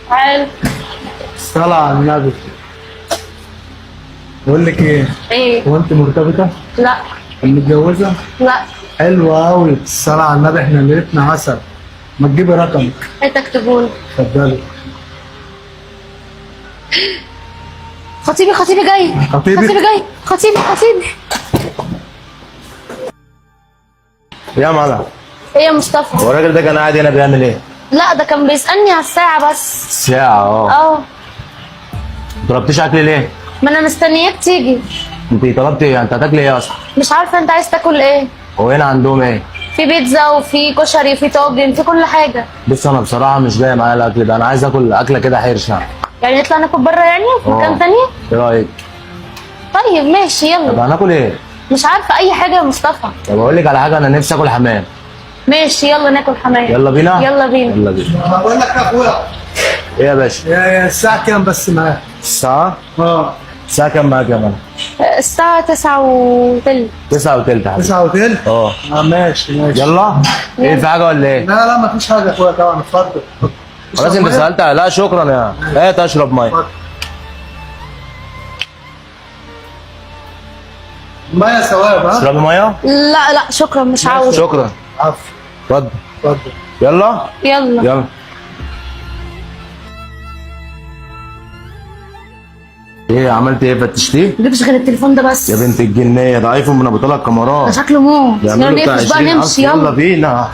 تعال. صلاة على النبي. بقول لك ايه؟ ايه؟ هو انت مرتبطة؟ لا. متجوزة؟ لا. حلوة أوي. الصلاة على النبي، احنا ليلتنا عسل. ما تجيبي رقمك. هاتك تقول. اتفضلي. خطيبي جاي. خطيبك؟ خطيبي جاي. خطيبي. يا مالا، ايه يا مصطفى؟ هو الراجل ده كان قاعد هنا بيعمل ايه؟ لا ده كان بيسألني على الساعة بس. ساعة اه. ما طلبتيش اكل ليه؟ ما انا مستنياك تيجي. انت طلبتي ايه؟ انت هتاكلي ايه اصلا؟ مش عارفة انت عايز تاكل ايه؟ هو هنا عندهم ايه؟ في بيتزا وفي كشري وفي طاجن في كل حاجة. بص انا بصراحة مش جاي معايا الاكل ده، انا عايز اكل اكلة كده حرشة. يعني نطلع ناكل بره يعني في مكان تاني؟ ايه رايك؟ طيب ماشي طب يلا. هناكل ايه؟ مش عارفة أي حاجة يا مصطفى. طب اقول لك على حاجة، انا نفسي اكل حمام. ماشي يلا ناكل حمام. يلا بينا؟ يلا بينا. يلا بينا. بقول لك يا أخويا، ايه يا باشا؟ يا الساعة كام بس معاك؟ الساعة؟ اه الساعة كام معاك يا مان؟ الساعة 9:03. 9 وتلت يا حبيبي. 9 وتلت؟ اه ماشي. يلا؟ ايه في حاجة ولا ايه؟ لا مفيش حاجة يا أخويا طبعا، اتفضل. خلاص انت سألت، لا شكرا يا ايه تشرب مية. اتفضل. مية ثواب ها؟ تشربي مية؟ لا شكرا مش عاوز. شكرا. عفو. اتفضل. اتفضل. يلا؟ يلا. يلا. ايه عملت ايه؟ فتشتيه؟ مجيبش غير التليفون ده بس. يا بنت الجنيه، ده ايفون من ابو ثلاث ده كاميرات. شكله موت. يلا بيعملوا بتاع نقفش بقى 20 نمشي يلا يلا. بينا.